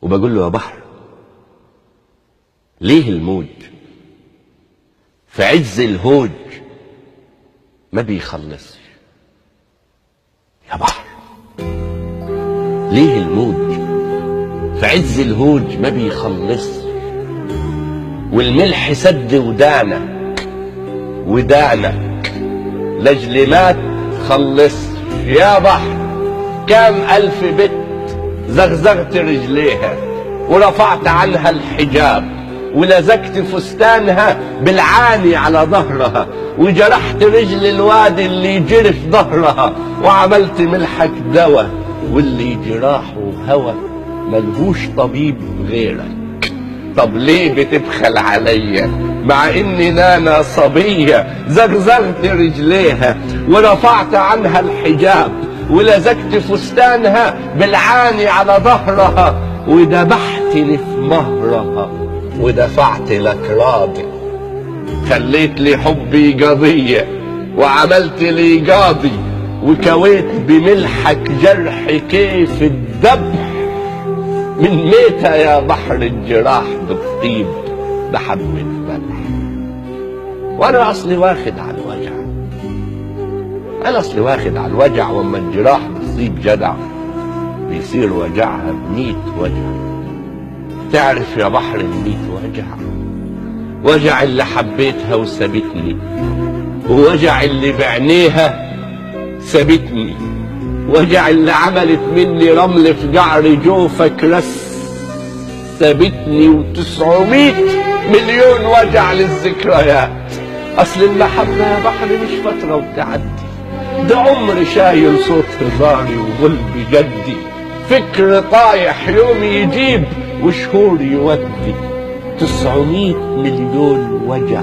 وبقول له يا بحر ليه الموج في عز الهوج ما بيخلصش؟ يا بحر ليه الموج في عز الهوج ما بيخلصش؟ والملح سد ودانا لاجل ما تخلص. يا بحر كام ألف بت زغزغت رجليها ورفعت عنها الحجاب ولزقت فستانها بالعاني على ظهرها وجرحت رجل الواد اللي جري في ظهرها وعملت ملحك دواء واللي جراحه هوى ملهوش طبيب غيرك. طب ليه بتبخل عليا مع اني نانا صبية زغزغت رجليها ورفعت عنها الحجاب ولزقت فستانها بالعاني على ظهرها وذبحتني في مهرها ودفعت لك راضي؟ خليت لي حبي قضية وعملت لي قاضي وكويت بملحك جرح كيف الذبح من ميتة يا بحر الجراح بتطيب بحبة ملح. وانا اصلي واخد على الوجع واما الجراح بتصيب جدع بيصير وجعها ب100 وجع. تعرف يا بحر ال100 وجع اللي حبيتها وسابتني ووجع اللي بعينيها سابتني وجع اللي عملت مني رمل في قعر جوفك سابتني و900 مليون وجع للذكريات. اصل المحبة يا بحر مش فترة وتعدي، ده عمر شايل صوت هزاري وغلبي جدي، فكر طايح يوم يجيب وشهور يودي. 900 مليون وجع،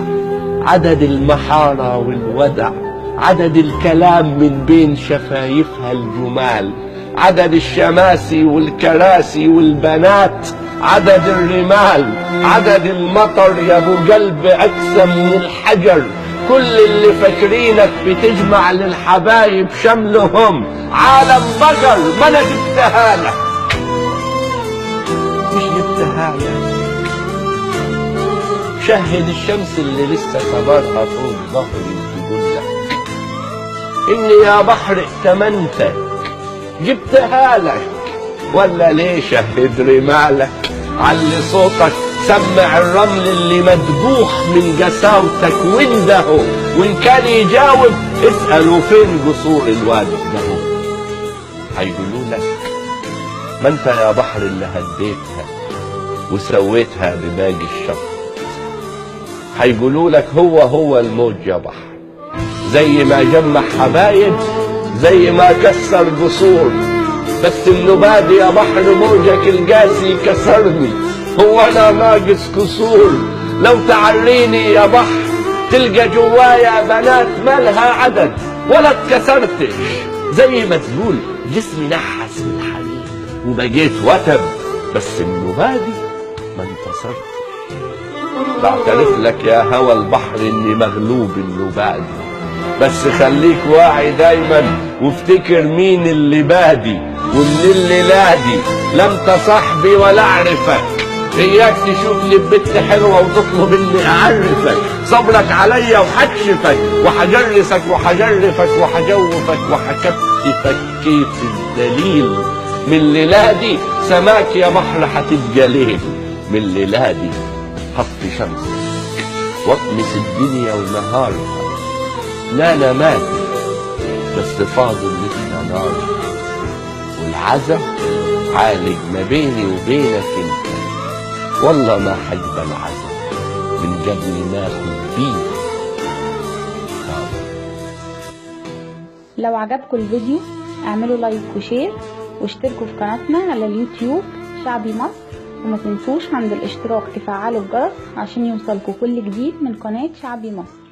عدد المحارة والودع، عدد الكلام من بين شفايفها الجمال، عدد الشماسي والكراسي والبنات، عدد الرمال، عدد المطر يا ابو قلب اقسم من الحجر. كل اللي فاكرينك بتجمع للحبايب شملهم عالم بقر ما انا جبتها لك، مش جبتها لك. شهد الشمس اللي لسه صبرها فوق ظهري وتقول لك اني يا بحر ائتمنتك جبتها لك، ولا ليه شهد رمالك علي صوتك سمع الرمل اللي مدبوح من قساوتك وانده، وان كان يجاوب اسألوا فين قصور الواد ده. هيقولوا لك ما انت يا بحر اللي هديتها وسويتها بباقي الشط. هيقولوا لك هو الموج يا بحر، زي ما جمع حبايب زي ما كسر قصور، بس النبادي يا بحر موجك القاسي كسرني، هو انا ناقص كسور؟ لو تعريني يا بحر تلقى جوايا بنات مالها عدد ولا اتكسرتش، زي ما تقول جسمي نحس من الحنين وبقيت وتب، بس النبادي ما انتصرتش. بعترف لك يا هوى البحر اني مغلوب النبادي، بس خليك واعي دايما وافتكر مين اللي بادي ومن اللي لادي. لا انت صاحبي ولا اعرفك، اياك تشوف لي بنت حلوه وتطلب اني اعرفك. صبرك عليا وحكشفك وحجرسك وحجرفك وحجوفك وحكتفك كيف الدليل. من ليلادي سماك يا بحر حتبقى ليل، من ليلادي هطفي شمس واطمس الدنيا ونهارها. لا انا ماتت بس فاضل لسه نار، والعزا عالج ما بيني وبينك انت، والله ما حجب العزا من قبل ما اخد بيه. لو عجبكم الفيديو اعملوا لايك وشير واشتركوا في قناتنا على اليوتيوب شعبي مصر، وما تنسوش عند الاشتراك تفعلوا الجرس عشان يوصلكوا كل جديد من قناة شعبي مصر.